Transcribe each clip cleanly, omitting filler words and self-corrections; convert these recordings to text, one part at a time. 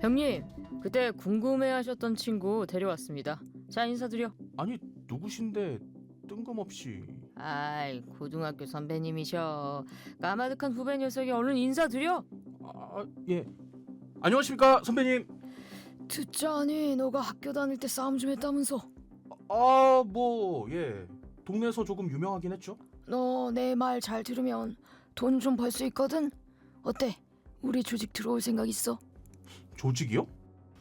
형님, 그때 궁금해하셨던 친구 데려왔습니다. 자, 인사드려. 아니 누구신데 뜬금없이. 아이, 고등학교 선배님이셔. 까마득한 후배 녀석이 얼른 인사드려. 예. 안녕하십니까 선배님. 듣자니 너가 학교 다닐 때 싸움 좀 했다면서. 예. 동네에서 조금 유명하긴 했죠. 너 내 말 잘 들으면 돈 좀 벌 수 있거든. 어때? 우리 조직 들어올 생각 있어? 조직이요?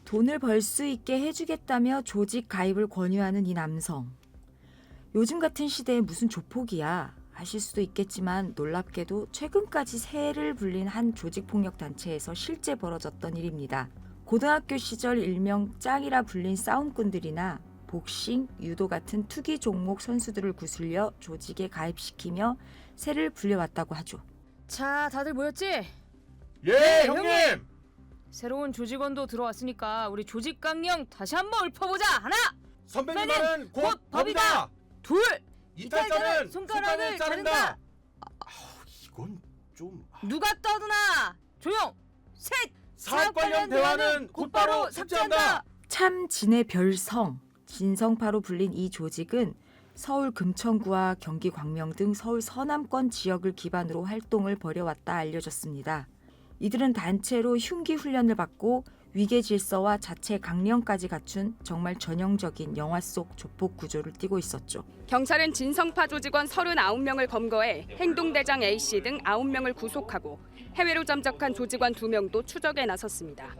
돈을 벌 수 있게 해주겠다며 조직 가입을 권유하는 이 남성. 요즘 같은 시대에 무슨 조폭이야 하실 수도 있겠지만 놀랍게도 최근까지 새를 불린 한 조직폭력단체에서 실제 벌어졌던 일입니다. 고등학교 시절 일명 짱이라 불린 싸움꾼들이나 복싱, 유도 같은 투기 종목 선수들을 구슬려 조직에 가입시키며 새를 불려왔다고 하죠. 자, 다들 모였지? 예, 형님! 새로운 조직원도 들어왔으니까 우리 조직 강령 다시 한번 읊어보자. 하나, 선배님 말은 말은 곧 곧 법이다. 둘, 이탈자는 손가락을 자른다. 이건 좀. 누가 떠드나? 조용. 셋. 사업 관련 대화는 곧바로 삭제한다. 참 진의 별성, 진성파로 불린 이 조직은 서울 금천구와 경기 광명 등 서울 서남권 지역을 기반으로 활동을 벌여왔다 알려졌습니다. 이들은 단체로 흉기 훈련을 받고 위계 질서와 자체 강령까지 갖춘 정말 전형적인 영화 속 조폭 구조를 띠고 있었죠. 경찰은 진성파 조직원 39명을 검거해 행동대장 A씨 등 9명을 구속하고 해외로 잠적한 조직원 2명도 추적에 나섰습니다.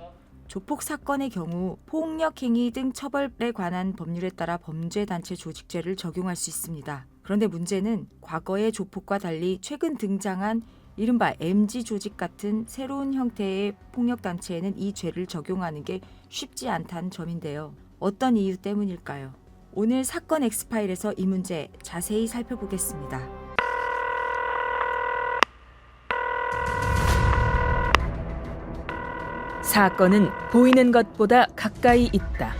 조폭 사건의 경우 폭력행위 등 처벌에 관한 법률에 따라 범죄단체 조직죄를 적용할 수 있습니다. 그런데 문제는 과거의 조폭과 달리 최근 등장한 이른바 MG 조직 같은 새로운 형태의 폭력단체에는 이 죄를 적용하는 게 쉽지 않다는 점인데요. 어떤 이유 때문일까요? 오늘 사건 엑스파일에서 이 문제 자세히 살펴보겠습니다. 사건은 보이는 것보다 가까이 있다.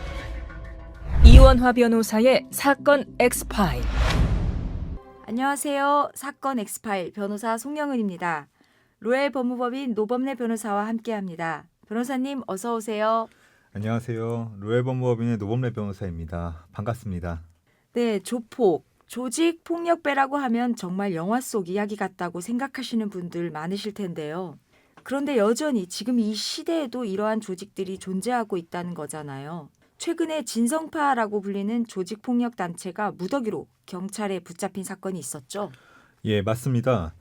이원화 변호사의 사건 엑스파일. 안녕하세요. 사건 엑스파일 변호사 송영은입니다. 로엘 법무법인 노범래 변호사와 함께합니다. 변호사님 어서 오세요. 안녕하세요. 로엘법무법인의 노범래 변호사입니다. 반갑습니다. 네, 조폭, 조직 폭력배라고 하면 정말 영화 속 이야기 같다고 생각하시는 분들 많으실 텐데요. 그런데 여전히 지금 이 시대에도 이러한 조직들이 존재하고 있다는 거잖아요. 최근에 진성파라고 불리는 조직폭력단체가 무더기로 경찰에 붙잡힌 사건이 있었죠. 예, 맞습니다.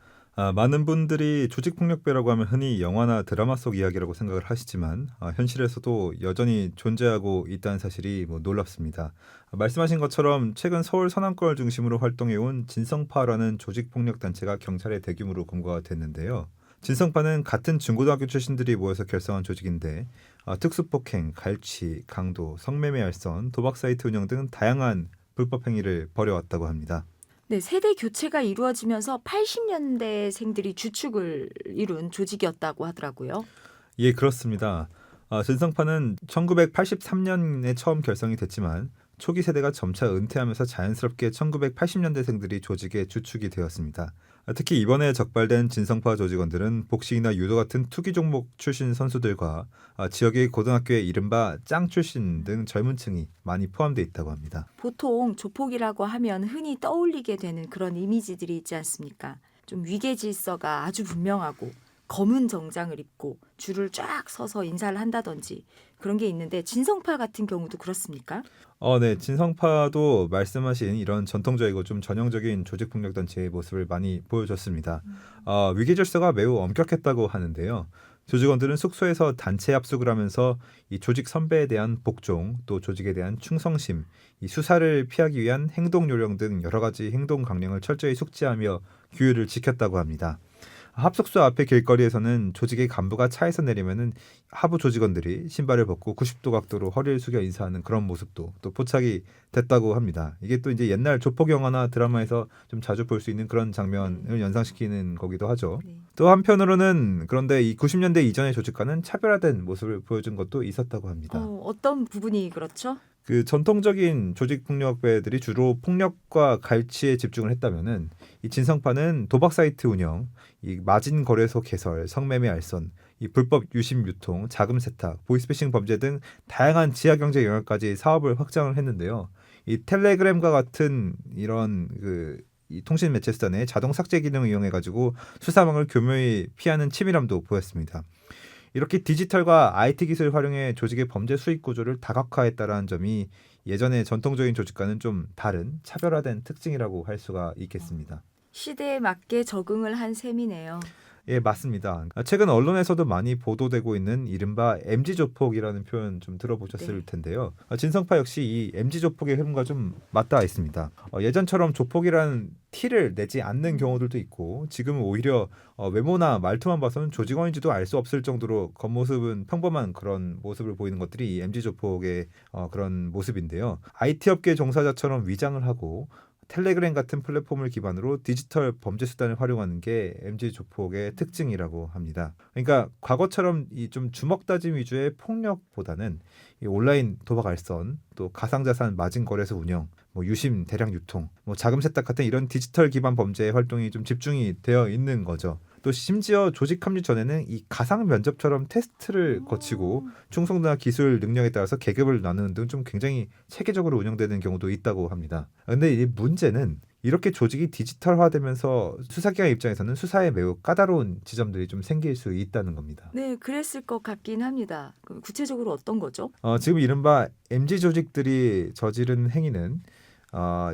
많은 분들이 조직폭력배라고 하면 흔히 영화나 드라마 속 이야기라고 생각을 하시지만 현실에서도 여전히 존재하고 있다는 사실이 놀랍습니다. 말씀하신 것처럼 최근 서울 서남권을 중심으로 활동해온 진성파라는 조직폭력단체가 경찰에 대규모로 검거가 됐는데요. 진성파는 같은 중고등학교 출신들이 모여서 결성한 조직인데 특수폭행, 갈취, 강도, 성매매 알선, 도박 사이트 운영 등 다양한 불법 행위를 벌여왔다고 합니다. 네, 세대 교체가 이루어지면서 80년대생들이 주축을 이룬 조직이었다고 하더라고요. 예, 그렇습니다. 진성파는 1983년에 처음 결성이 됐지만 초기 세대가 점차 은퇴하면서 자연스럽게 1980년대생들이 조직의 주축이 되었습니다. 특히 이번에 적발된 진성파 조직원들은 복싱이나 유도 같은 투기 종목 출신 선수들과 지역의 고등학교의 이른바 짱 출신 등 젊은 층이 많이 포함되어 있다고 합니다. 보통 조폭이라고 하면 흔히 떠올리게 되는 그런 이미지들이 있지 않습니까? 좀 위계 질서가 아주 분명하고 검은 정장을 입고 줄을 쫙 서서 인사를 한다든지 그런 게 있는데 진성파 같은 경우도 그렇습니까? 네, 진성파도 말씀하신 이런 전통적이고 좀 전형적인 조직폭력단체의 모습을 많이 보여줬습니다. 위계 질서가 매우 엄격했다고 하는데요. 조직원들은 숙소에서 단체 합숙을 하면서 이 조직 선배에 대한 복종, 또 조직에 대한 충성심, 이 수사를 피하기 위한 행동 요령 등 여러 가지 행동 강령을 철저히 숙지하며 규율을 지켰다고 합니다. 합숙소 앞의 길거리에서는 조직의 간부가 차에서 내리면은 하부 조직원들이 신발을 벗고 90도 각도로 허리를 숙여 인사하는 그런 모습도 또 포착이 됐다고 합니다. 이게 또 이제 옛날 조폭 영화나 드라마에서 좀 자주 볼 수 있는 그런 장면을 연상시키는 거기도 하죠. 네. 또 한편으로는 그런데 이 90년대 이전의 조직과는 차별화된 모습을 보여준 것도 있었다고 합니다. 어떤 부분이 그렇죠? 그 전통적인 조직폭력배들이 주로 폭력과 갈취에 집중을 했다면은 이 진성파는 도박 사이트 운영, 이 마진 거래소 개설, 성매매 알선, 이 이 불법 유심 유통, 자금 세탁, 보이스피싱 범죄 등 다양한 지하 경제 영역까지 사업을 확장을 했는데요. 이 텔레그램과 같은 이런 이 통신 매체 수단의 자동 삭제 기능을 이용해 가지고 수사망을 교묘히 피하는 치밀함도 보였습니다. 이렇게 디지털과 IT 기술을 활용해 조직의 범죄 수익 구조를 다각화했다라는 점이 예전의 전통적인 조직과는 좀 다른 차별화된 특징이라고 할 수가 있겠습니다. 시대에 맞게 적응을 한 셈이네요. 예, 맞습니다. 최근 언론에서도 많이 보도되고 있는 이른바 MZ조폭이라는 표현 좀 들어보셨을 네. 텐데요. 진성파 역시 이 MZ조폭의 흐름과 좀 맞닿아 있습니다. 예전처럼 조폭이라는 티를 내지 않는 경우들도 있고 지금은 오히려 외모나 말투만 봐서는 조직원인지도 알 수 없을 정도로 겉모습은 평범한 그런 모습을 보이는 것들이 이 MZ조폭의 그런 모습인데요. IT 업계 종사자처럼 위장을 하고 텔레그램 같은 플랫폼을 기반으로 디지털 범죄 수단을 활용하는 게 MZ 조폭의 특징이라고 합니다. 그러니까 과거처럼 이 좀 주먹 다짐 위주의 폭력보다는 이 온라인 도박 알선, 또 가상자산 마진 거래소 운영, 유심 대량 유통, 자금 세탁 같은 이런 디지털 기반 범죄 활동이 좀 집중이 되어 있는 거죠. 또 심지어 조직 합류 전에는 이 가상 면접처럼 테스트를 거치고 충성도나 기술 능력에 따라서 계급을 나누는 등 좀 굉장히 체계적으로 운영되는 경우도 있다고 합니다. 그런데 이 문제는 이렇게 조직이 디지털화되면서 수사기관 입장에서는 수사에 매우 까다로운 지점들이 좀 생길 수 있다는 겁니다. 네, 그랬을 것 같긴 합니다. 그럼 구체적으로 어떤 거죠? 지금 이른바 MZ 조직들이 저지른 행위는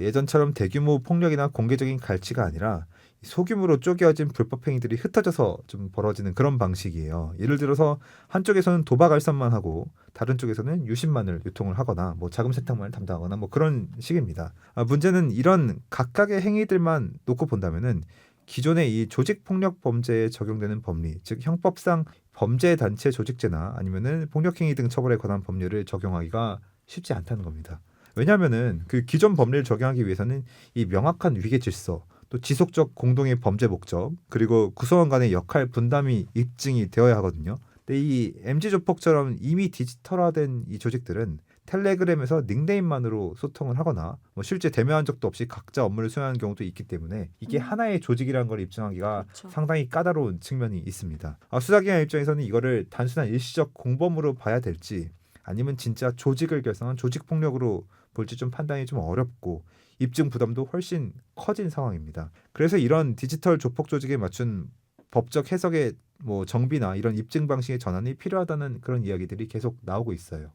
예전처럼 대규모 폭력이나 공개적인 갈취가 아니라 소규모로 쪼개어진 불법 행위들이 흩어져서 좀 벌어지는 그런 방식이에요. 예를 들어서 한쪽에서는 도박 알선만 하고 다른 쪽에서는 유심만을 유통을 하거나 자금 세탁만을 담당하거나 그런 식입니다. 문제는 이런 각각의 행위들만 놓고 본다면은 기존의 이 조직 폭력 범죄에 적용되는 법리, 즉 형법상 범죄 단체 조직죄나 아니면은 폭력 행위 등 처벌에 관한 법률을 적용하기가 쉽지 않다는 겁니다. 왜냐하면은 그 기존 법리를 적용하기 위해서는 이 명확한 위계 질서, 또 지속적 공동의 범죄 목적, 그리고 구성원 간의 역할 분담이 입증이 되어야 하거든요. 근데 이 MZ 조폭처럼 이미 디지털화된 이 조직들은 텔레그램에서 닉네임만으로 소통을 하거나 실제 대면한 적도 없이 각자 업무를 수행하는 경우도 있기 때문에 이게 하나의 조직이라는 걸 입증하기가 그렇죠. 상당히 까다로운 측면이 있습니다. 수사기관 입장에서는 이거를 단순한 일시적 공범으로 봐야 될지 아니면 진짜 조직을 결성한 조직폭력으로 볼지 좀 판단이 좀 어렵고 입증 부담도 훨씬 커진 상황입니다. 그래서 이런 디지털 조폭 조직에 맞춘 법적 해석의 정비나 이런 입증 방식의 전환이 필요하다는 그런 이야기들이 계속 나오고 있어요.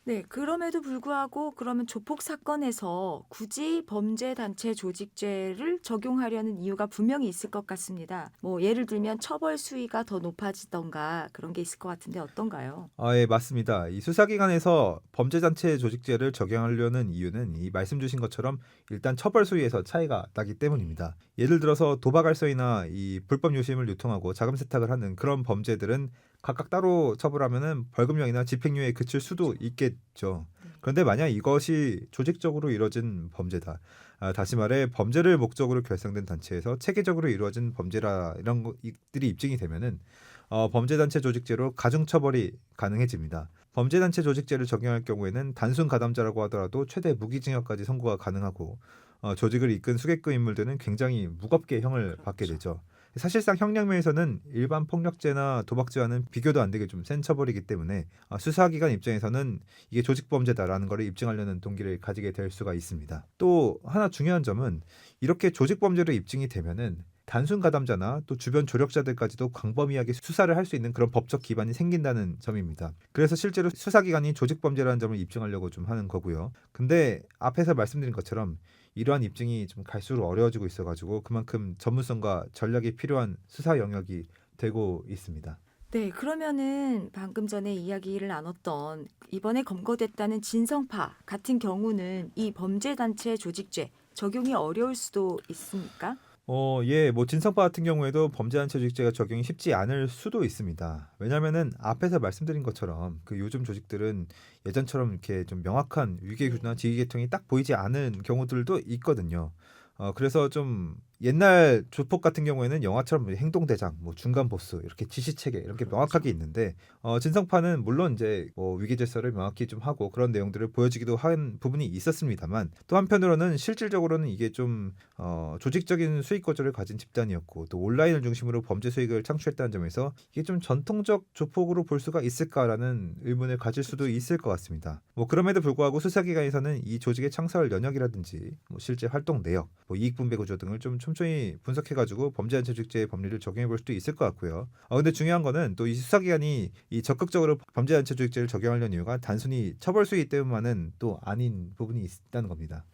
네, 그럼에도 불구하고 그러면 조폭 사건에서 굳이 범죄단체 조직죄를 적용하려는 이유가 분명히 있을 것 같습니다. 예를 들면 처벌 수위가 더 높아지던가 그런 게 있을 것 같은데 어떤가요? 예, 맞습니다. 이 수사기관에서 범죄단체 조직죄를 적용하려는 이유는 이 말씀 주신 것처럼 일단 처벌 수위에서 차이가 나기 때문입니다. 예를 들어서 도박 알선이나 이 불법 유심을 유통하고 자금 세탁을 하는 그런 범죄들은 각각 따로 처벌하면은 벌금형이나 집행유예에 그칠 수도 있겠죠. 그런데 만약 이것이 조직적으로 이루어진 범죄다. 다시 말해 범죄를 목적으로 결성된 단체에서 체계적으로 이루어진 범죄라 이런 것들이 입증이 되면은 범죄단체 조직죄로 가중처벌이 가능해집니다. 범죄단체 조직죄를 적용할 경우에는 단순 가담자라고 하더라도 최대 무기징역까지 선고가 가능하고 조직을 이끈 수개급 인물들은 굉장히 무겁게 형을 받게 되죠. 사실상 형량면에서는 일반 폭력죄나 도박죄와는 비교도 안 되게 좀 센 처벌이기 때문에 수사기관 입장에서는 이게 조직범죄다라는 것을 입증하려는 동기를 가지게 될 수가 있습니다. 또 하나 중요한 점은 이렇게 조직범죄로 입증이 되면은 단순 가담자나 또 주변 조력자들까지도 광범위하게 수사를 할 수 있는 그런 법적 기반이 생긴다는 점입니다. 그래서 실제로 수사기관이 조직범죄라는 점을 입증하려고 좀 하는 거고요. 근데 앞에서 말씀드린 것처럼 이러한 입증이 좀 갈수록 어려워지고 있어가지고 그만큼 전문성과 전략이 필요한 수사 영역이 되고 있습니다. 네, 그러면은 방금 전에 이야기를 나눴던 이번에 검거됐다는 진성파 같은 경우는 이 범죄단체 조직죄 적용이 어려울 수도 있습니까? 예, 진성파 같은 경우에도 범죄단체 조직죄가 적용이 쉽지 않을 수도 있습니다. 왜냐하면은 앞에서 말씀드린 것처럼 그 요즘 조직들은 예전처럼 이렇게 좀 명확한 위계 규정이나 지휘 계통이 딱 보이지 않은 경우들도 있거든요. 그래서 좀 옛날 조폭 같은 경우에는 영화처럼 행동대장, 뭐 중간 보스 이렇게 지시체계 이렇게 명확하게 있는데 진성파는 물론 이제 위계질서를 명확히 좀 하고 그런 내용들을 보여주기도 한 부분이 있었습니다만 또 한편으로는 실질적으로는 이게 좀 조직적인 수익 구조를 가진 집단이었고 또 온라인을 중심으로 범죄 수익을 창출했다는 점에서 이게 좀 전통적 조폭으로 볼 수가 있을까라는 의문을 가질 수도 있을 것 같습니다. 뭐 그럼에도 불구하고 수사기관에서는 이 조직의 창설 연역이라든지 뭐 실제 활동 내역, 뭐 이익분배 구조 등을 좀 촘촘히 분석해가지고 범죄단체 조직죄의 법리를 적용해볼 수도 있을 것 같고요. 근데 중요한 거는 또 이 수사기관이 이 적극적으로 범죄단체 조직죄를 적용하려는 이유가 단순히 처벌 수위 때문만은 또 아닌 부분이 있다는 겁니다.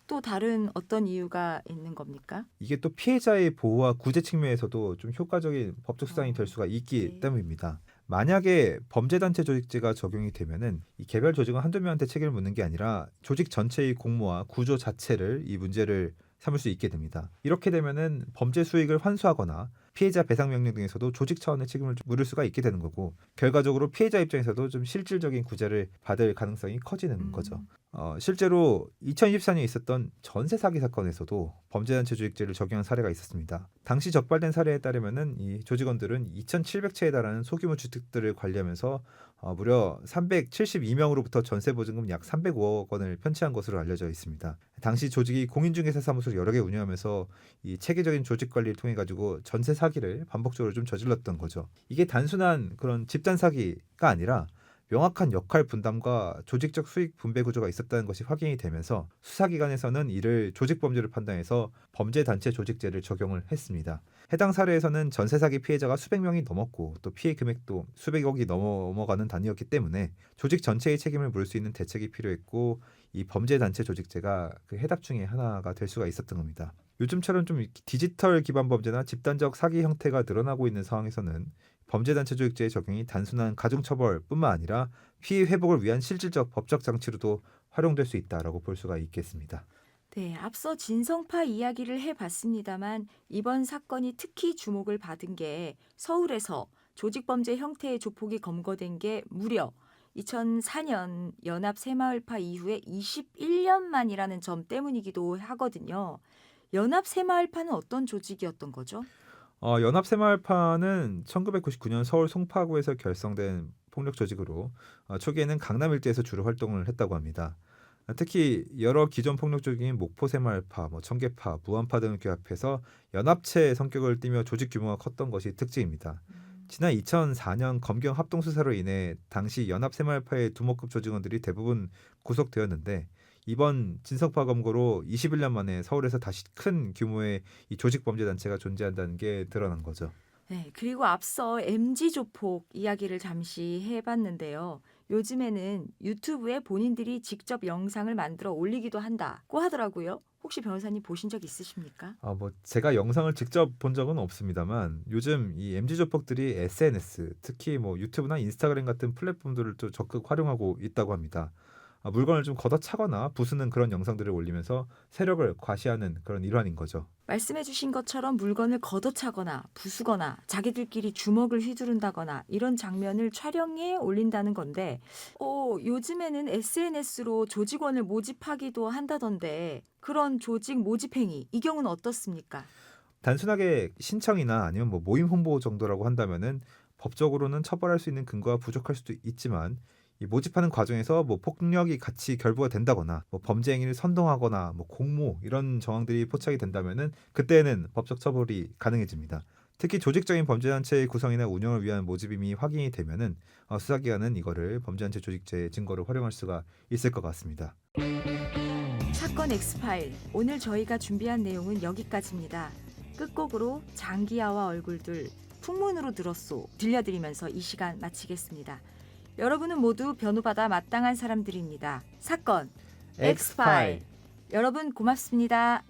또 다른 어떤 이유가 있는 겁니까? 이게 또 피해자의 보호와 구제 측면에서도 좀 효과적인 법적 수단이 될 수가 있기 네. 때문입니다. 만약에 범죄단체 조직죄가 적용이 되면은 이 개별 조직은 한두 명한테 책임을 묻는 게 아니라 조직 전체의 공모와 구조 자체를 이 문제를 삼을 수 있게 됩니다. 이렇게 되면은 범죄 수익을 환수하거나 피해자 배상 명령 등에서도 조직 차원의 책임을 물을 수가 있게 되는 거고 결과적으로 피해자 입장에서도 좀 실질적인 구제를 받을 가능성이 커지는 거죠. 실제로 2024년에 있었던 전세 사기 사건에서도 범죄단체 조직죄를 적용한 사례가 있었습니다. 당시 적발된 사례에 따르면은 이 조직원들은 2,700채에 달하는 소규모 주택들을 관리하면서 무려 372명으로부터 전세 보증금 약 305억 원을 편취한 것으로 알려져 있습니다. 당시 조직이 공인중개사 사무소를 여러 개 운영하면서 이 체계적인 조직 관리를 통해 가지고 전세 사기를 반복적으로 좀 저질렀던 거죠. 이게 단순한 그런 집단 사기가 아니라 명확한 역할 분담과 조직적 수익 분배 구조가 있었다는 것이 확인이 되면서 수사기관에서는 이를 조직 범죄를 판단해서 범죄단체 조직죄를 적용을 했습니다. 해당 사례에서는 전세 사기 피해자가 수백 명이 넘었고 또 피해 금액도 수백억이 넘어가는 단위였기 때문에 조직 전체의 책임을 물을 수 있는 대책이 필요했고 이 범죄단체 조직죄가 그 해답 중에 하나가 될 수가 있었던 겁니다. 요즘처럼 좀 디지털 기반 범죄나 집단적 사기 형태가 늘어나고 있는 상황에서는 범죄단체 조직죄의 적용이 단순한 가중처벌뿐만 아니라 피해 회복을 위한 실질적 법적 장치로도 활용될 수 있다라고 볼 수가 있겠습니다. 네, 앞서 진성파 이야기를 해봤습니다만 이번 사건이 특히 주목을 받은 게 서울에서 조직범죄 형태의 조폭이 검거된 게 무려 2004년 연합 새마을파 이후에 21년 만이라는 점 때문이기도 하거든요. 연합 새마을파는 어떤 조직이었던 거죠? 연합새마을파는 1999년 서울 송파구에서 결성된 폭력 조직으로 초기에는 강남 일대에서 주로 활동을 했다고 합니다. 특히 여러 기존 폭력 조직인 목포새마을파, 청계파, 무안파 등을 결합해서 연합체 성격을 띠며 조직 규모가 컸던 것이 특징입니다. 지난 2004년 검경 합동 수사로 인해 당시 연합새마을파의 두목급 조직원들이 대부분 구속되었는데 이번 진성파 검거로 21년 만에 서울에서 다시 큰 규모의 이 조직 범죄 단체가 존재한다는 게 드러난 거죠. 네, 그리고 앞서 MG 조폭 이야기를 잠시 해봤는데요. 요즘에는 유튜브에 본인들이 직접 영상을 만들어 올리기도 한다고 하더라고요. 혹시 변호사님 보신 적 있으십니까? 제가 영상을 직접 본 적은 없습니다만 요즘 이 MZ 조폭들이 SNS, 특히 유튜브나 인스타그램 같은 플랫폼들을 또 적극 활용하고 있다고 합니다. 물건을 좀 걷어차거나 부수는 그런 영상들을 올리면서 세력을 과시하는 그런 일환인 거죠. 말씀해주신 것처럼 물건을 걷어차거나 부수거나 자기들끼리 주먹을 휘두른다거나 이런 장면을 촬영해 올린다는 건데 요즘에는 SNS로 조직원을 모집하기도 한다던데 그런 조직 모집 행위 이 경우는 어떻습니까? 단순하게 신청이나 아니면 모임 홍보 정도라고 한다면은 법적으로는 처벌할 수 있는 근거가 부족할 수도 있지만 이 모집하는 과정에서 폭력이 같이 결부가 된다거나 범죄 행위를 선동하거나 공모 이런 정황들이 포착이 된다면은 그때는 법적 처벌이 가능해집니다. 특히 조직적인 범죄단체의 구성이나 운영을 위한 모집임이 확인이 되면은 수사기관은 이거를 범죄단체 조직죄의 증거로 활용할 수가 있을 것 같습니다. 사건 엑스파일 오늘 저희가 준비한 내용은 여기까지입니다. 끝곡으로 장기하와 얼굴들 풍문으로 들었소 들려드리면서 이 시간 마치겠습니다. 여러분은 모두 변호받아 마땅한 사람들입니다. 사건 엑스파일 여러분 고맙습니다.